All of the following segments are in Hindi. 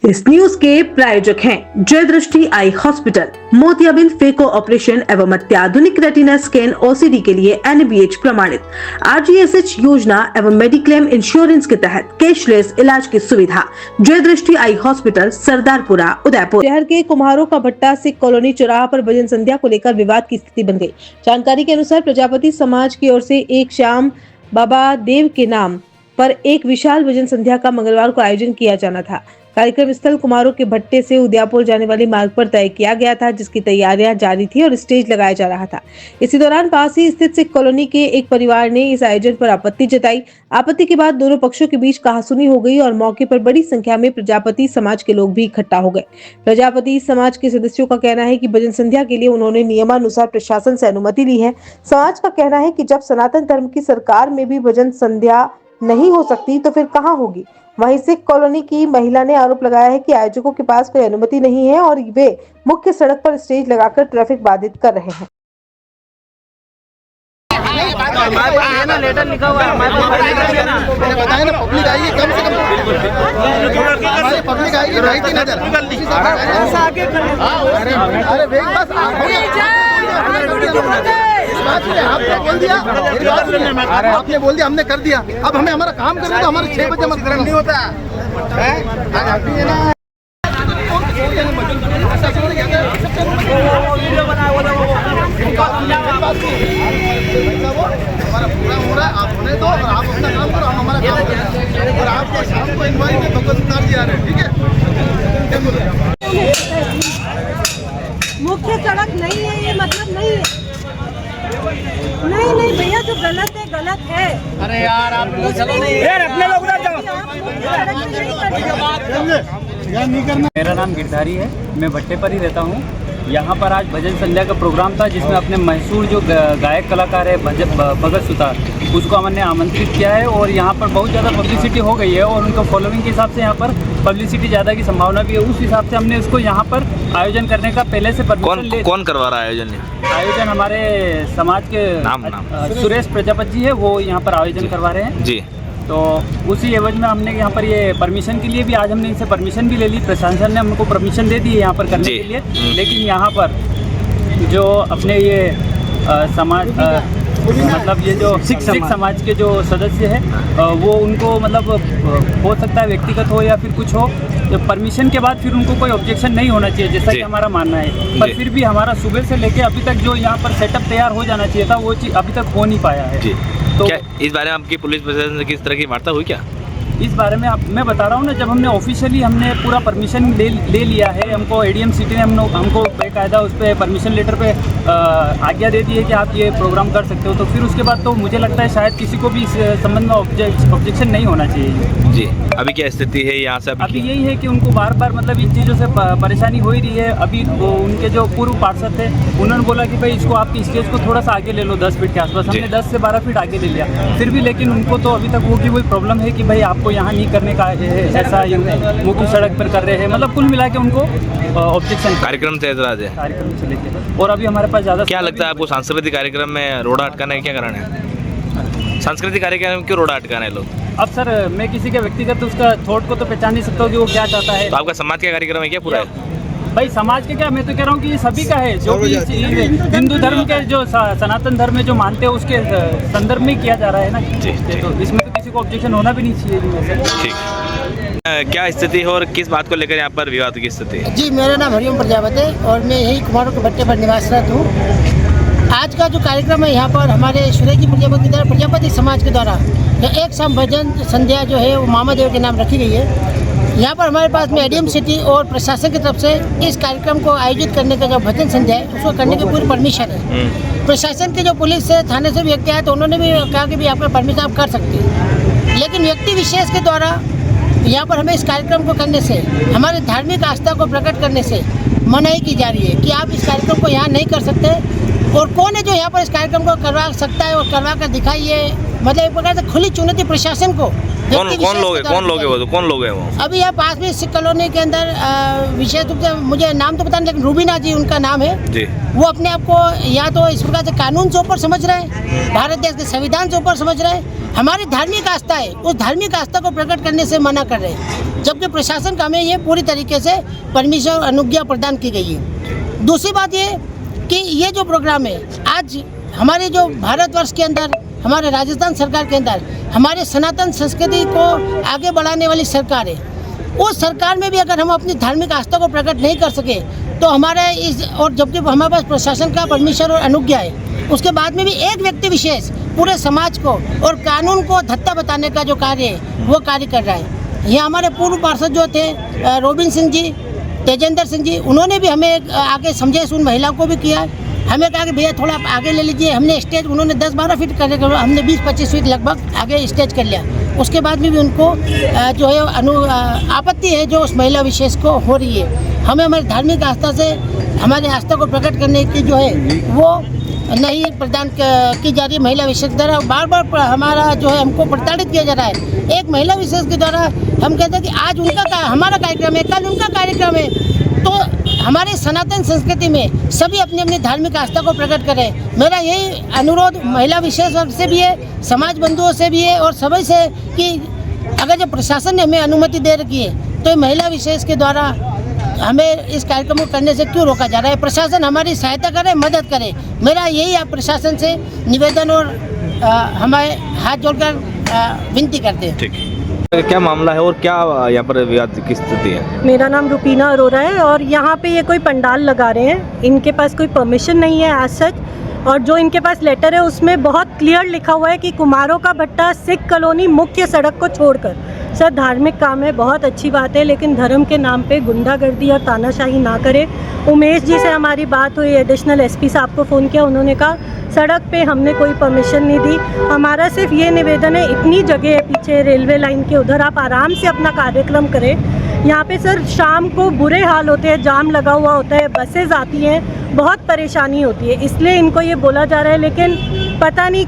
इस न्यूज के प्रायोजक हैं जय दृष्टि आई हॉस्पिटल, मोतियाबिंद फेको ऑपरेशन एवं अत्याधुनिक रेटिना स्कैन ओसीडी के लिए NABH प्रमाणित, RGSH योजना एवं मेडिक्लेम इंश्योरेंस के तहत कैशलेस इलाज की सुविधा। जय दृष्टि आई हॉस्पिटल, सरदारपुरा, उदयपुर। शहर के कुम्हारों का भट्टा सिख कॉलोनी चौराहा पर भजन संध्या को लेकर विवाद की स्थिति बन गई। जानकारी के अनुसार प्रजापति समाज की ओर से एक शाम बाबा देव के नाम पर एक विशाल भजन संध्या का मंगलवार को आयोजन किया जाना था। कार्यक्रम स्थल कुम्हारों के भट्टे से उदयपुर जाने वाले मार्ग पर तय किया गया था, जिसकी तैयारियां जारी थी और स्टेज लगाया जा रहा था। इसी दौरान पास ही स्थित सिख कॉलोनी के एक परिवार ने इस आयोजन पर आपत्ति जताई। आपत्ति के बाद दोनों पक्षों के बीच कहासुनी हो गई और मौके पर बड़ी संख्या में प्रजापति समाज के लोग भी इकट्ठा हो गए। प्रजापति समाज के सदस्यों का कहना है कि भजन संध्या के लिए उन्होंने नियमानुसार प्रशासन से अनुमति ली है। समाज का कहना है कि जब सनातन धर्म की सरकार में भी भजन संध्या नहीं हो सकती तो फिर कहाँ होगी। वहीं सिख कॉलोनी की महिला ने आरोप लगाया है कि आयोजकों के पास कोई अनुमति नहीं है और वे मुख्य सड़क पर स्टेज लगाकर ट्रैफिक बाधित कर रहे हैं। हमारे पास है ना लेटर लिखा हुआ है, हमारे पास बताया ना, पब्लिक आएगी कम से कम, हमारी पब्लिक आएगी 2,500 आपने बोल दिया, हमने कर दिया। अब हमें हमारा काम करना तो हमारे 6 बजे मत नहीं होता है। हमारा पूरा हो रहा है, आप होने दो और आप अपना काम करो, हम हमारा काम करें। और आपको शाम को इनवाइट में भगवत उतार दिया रहे, ठीक है। मुख्य सड़क नहीं है, ये मतलब नहीं है। नहीं भैया, जो गलत है गलत है। अरे यार आप चलो नहीं यार, अपने लोग उधर जाओ। मेरा नाम गिरधारी है, मैं भट्टे पर ही रहता हूँ। यहाँ पर आज भजन संध्या का प्रोग्राम था, जिसमें अपने मशहूर जो गायक कलाकार है भगत सुतार, उसको हमने आमंत्रित किया है और यहाँ पर बहुत ज़्यादा पब्लिसिटी हो गई है और उनका फॉलोइंग के हिसाब से यहाँ पर पब्लिसिटी ज़्यादा की संभावना भी है। उस हिसाब से हमने उसको यहाँ पर आयोजन करने का पहले से परमिशन कौन करवा रहा है आयोजन हमारे समाज के नाम सुरेश प्रजापति जी है, वो यहाँ पर आयोजन करवा रहे हैं जी। तो उसी एवज में हमने यहाँ पर ये परमिशन के लिए भी आज हमने इनसे परमिशन भी ले ली। प्रशासन ने हमको परमिशन दे दी है यहाँ पर करने के लिए, लेकिन यहाँ पर जो अपने ये समाज मतलब ये जो सिख समाज के जो सदस्य है वो उनको मतलब हो सकता है व्यक्तिगत हो या फिर कुछ हो, तो परमिशन के बाद फिर उनको कोई ऑब्जेक्शन नहीं होना चाहिए, जैसा कि हमारा मानना है। पर फिर भी हमारा सुबह से लेके अभी तक जो यहाँ पर सेटअप तैयार हो जाना चाहिए था, वो चीज़ अभी तक हो नहीं पाया है। तो क्या इस बारे में आपकी पुलिस प्रशासन से किस तरह की वार्ता हुई क्या? इस बारे में मैं बता रहा हूँ ना, जब हमने ऑफिशियली हमने पूरा परमिशन ले लिया है, हमको ADM सिटी ने हमको बेकायदा उस पर परमिशन लेटर पे आज्ञा दे दी है कि आप ये प्रोग्राम कर सकते हो, तो फिर उसके बाद तो मुझे लगता है शायद किसी को भी इस संबंध में ऑब्जेक्शन नहीं होना चाहिए जी। अभी क्या स्थिति है यहाँ से? अभी यही है कि उनको बार बार मतलब इन चीज़ों से परेशानी हो ही रही है। अभी वो उनके जो पूर्व पार्षद थे, उन्होंने बोला कि भाई इसको आपकी स्टेज को थोड़ा सा आगे ले लो 10 फीट के आसपास। हमने 10 से 12 फीट आगे ले लिया, फिर भी लेकिन उनको तो अभी तक वो की वही प्रॉब्लम है कि भाई आपको यहाँ नहीं करने का है, ऐसा मुख्य सड़क पर कर रहे हैं, मतलब कुल मिला के उनको ऑब्जेक्शन कार्यक्रम से एतराज है, कार्यक्रम से लेके। और अभी हमारे पास ज़्यादा क्या लगता है आपको सांस्कृतिक कार्यक्रम में रोड़ा अटकाना है? क्या कारण है सांस्कृतिक कार्यक्रम में क्यों रोड़ा अटकाना है लोग? अब सर मैं किसी के व्यक्तिगत उसका थॉट को तो पहचान नहीं सकता हूँ कि वो क्या चाहता है। तो आपका समाज का कार्यक्रम है क्या पूरा है? भाई समाज के क्या, मैं तो कह रहा हूँ कि ये सभी का है, जो भी हिंदू धर्म के जो सनातन धर्म में जो मानते हैं उसके संदर्भ में किया जा रहा है ना। तो इसमें तो किसी को ऑब्जेक्शन होना भी नहीं चाहिए। ठीक, क्या स्थिति है और किस बात को लेकर यहाँ पर विवाद की स्थिति है? जी, मेरा नाम हरिओम प्रजापति है और मैं यही कुम्हारों के भट्टे पर निवासरत हूँ। आज का जो कार्यक्रम है यहाँ पर हमारे सुरेश जी प्रजापति द्वारा, प्रजापति समाज के द्वारा एक शाम भजन संध्या जो है वो मामा देव के नाम रखी गई है। यहाँ पर हमारे पास में ADM सिटी और प्रशासन की तरफ से इस कार्यक्रम को आयोजित करने का जो भजन संध्या है उसको करने की पूरी परमिशन है। प्रशासन के जो पुलिस से थाने से व्यक्ति आए तो उन्होंने भी कहा कि भी आपका परमिशन आप कर सकते हैं, लेकिन व्यक्ति विशेष के द्वारा यहाँ पर हमें इस कार्यक्रम को करने से, हमारे धार्मिक आस्था को प्रकट करने से मनाही की जा रही है कि आप इस कार्यक्रम को यहाँ नहीं कर सकते। और कौन है जो यहाँ पर इस कार्यक्रम को करवा सकता है और करवा कर दिखाइए, मतलब एक प्रकार से खुली चुनौती प्रशासन को। कौन लोग है वो? अभी यहाँ पास में सिख कॉलोनी के अंदर विशेष रूप से मुझे नाम तो पता नहीं, लेकिन रूबीना जी उनका नाम है जी। वो अपने आप को या तो इस प्रकार से कानून से ऊपर समझ रहे हैं, भारत देश के संविधान से ऊपर समझ रहे हैं, हमारी धार्मिक आस्था है, उस धार्मिक आस्था को प्रकट करने से मना कर रहे हैं, जबकि प्रशासन का हमें ये पूरी तरीके से परमिशन और अनुज्ञा प्रदान की गई है। दूसरी बात ये कि ये जो प्रोग्राम है आज हमारे जो भारतवर्ष के अंदर, हमारे राजस्थान सरकार के अंदर हमारे सनातन संस्कृति को आगे बढ़ाने वाली सरकार है, उस सरकार में भी अगर हम अपनी धार्मिक आस्था को प्रकट नहीं कर सके तो हमारे और जबकि हमारे पास प्रशासन का परमिशन और अनुज्ञा है, उसके बाद में भी एक व्यक्ति विशेष पूरे समाज को और कानून को धत्ता बताने का जो कार्य है वो कार्य कर रहा है। यहाँ हमारे पूर्व पार्षद जो थे रोबिन सिंह जी, तेजेंद्र सिंह जी, उन्होंने भी हमें आगे समझाइश उन महिलाओं को भी किया है। हमें कहा कि भैया थोड़ा आगे ले लीजिए। हमने स्टेज, उन्होंने 10-12 फीट करने के बाद हमने 20-25 फीट लगभग आगे स्टेज कर लिया। उसके बाद में भी उनको जो है आपत्ति है जो उस महिला विशेष को हो रही है। हमें हमारी धार्मिक आस्था से हमारी आस्था को प्रकट करने की जो है वो नहीं प्रदान की जा रही महिला विशेष के द्वारा। बार बार हमारा जो है हमको प्रताड़ित किया जा रहा है। एक महिला विशेष के द्वारा हम कहते हैं कि आज उनका हमारा कार्यक्रम है, कल उनका कार्यक्रम है, तो हमारे सनातन संस्कृति में सभी अपनी अपनी धार्मिक आस्था को प्रकट करें। मेरा यही अनुरोध महिला विशेष वर्ग से भी है, समाज बंधुओं से भी है और सभी से कि अगर जब प्रशासन ने हमें अनुमति दे रखी है तो महिला विशेष के द्वारा हमें इस कार्यक्रम को करने से क्यों रोका जा रहा है। प्रशासन हमारी सहायता करे, मदद करे। मेरा यही आप प्रशासन से निवेदन और हमारे हाथ जोड़कर विनती करते हैं। ठीक है, क्या मामला है और क्या यहाँ पर विवाद की स्थिति है? मेरा नाम रुपीना अरोरा है और यहाँ पे ये कोई पंडाल लगा रहे हैं। इनके पास कोई परमिशन नहीं है एज सच, और जो इनके पास लेटर है उसमें बहुत क्लियर लिखा हुआ है कि कुमारों का भट्टा सिख कॉलोनी मुख्य सड़क को छोड़कर। सर धार्मिक काम है, बहुत अच्छी बात है, लेकिन धर्म के नाम पे गुंडागर्दी और तानाशाही ना करें। उमेश जी से हमारी बात हुई, एडिशनल एसपी साहब को फ़ोन किया, उन्होंने कहा सड़क पे हमने कोई परमिशन नहीं दी। हमारा सिर्फ ये निवेदन है, इतनी जगह है पीछे रेलवे लाइन के उधर, आप आराम से अपना कार्यक्रम करें। यहाँ पे सर शाम को बुरे हाल होते हैं, जाम लगा हुआ होता है, बसेज आती हैं, बहुत परेशानी होती है, इसलिए इनको ये बोला जा रहा है। लेकिन पता नहीं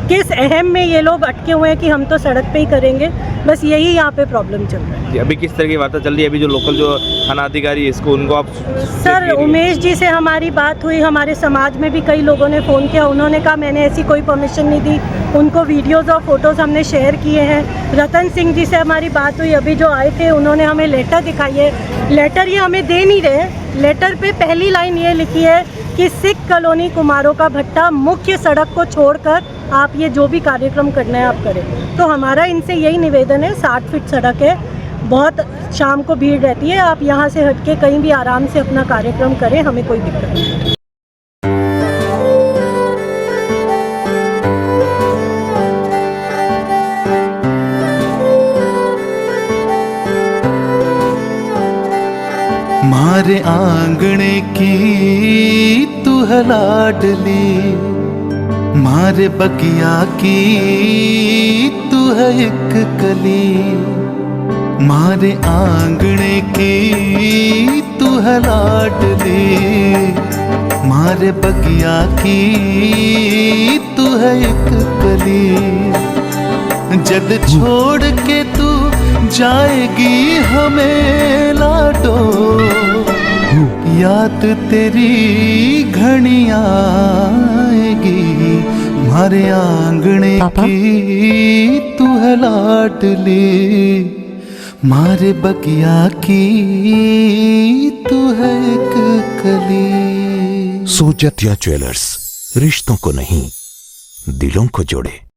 किस अहम में ये लोग अटके हुए हैं कि हम तो सड़क पे ही करेंगे। बस यही यहाँ पे प्रॉब्लम चल रहा है। अभी किस तरह की बातें चल रही है? अभी जो लोकल जो थानाधिकारी है इसको उनको आप सर उमेश जी से हमारी बात हुई, हमारे समाज में भी कई लोगों ने फ़ोन किया, उन्होंने कहा मैंने ऐसी कोई परमिशन नहीं दी। उनको वीडियोज़ और फोटोज़ हमने शेयर किए हैं। रतन सिंह जी से हमारी बात हुई, अभी जो आए थे उन्होंने हमें लेटर दिखाई है। लेटर ये हमें दे नहीं रहे। लेटर पे पहली लाइन ये लिखी है कि सिख कॉलोनी कुमारों का भट्टा मुख्य सड़क को छोड़कर आप ये जो भी कार्यक्रम करना है आप करें। तो हमारा इनसे यही निवेदन है, 60 फीट सड़क है, बहुत शाम को भीड़ रहती है, आप यहाँ से हट के कहीं भी आराम से अपना कार्यक्रम करें, हमें कोई दिक्कत नहीं। मारे आंगणे की तू है लाडली, मारे बगिया की तू है एक कली। मारे आंगणे की तू है लाडली, मारे बगिया की तू है एक कली। जद छोड़ के तू जाएगी हमें लाडो, याद तेरी घनी आएगी। मारे आंगणे की तू है लाडली, मारे बगिया की तू है एक कली। सोजतिया ज्वेलर्स, रिश्तों को नहीं दिलों को जोड़े।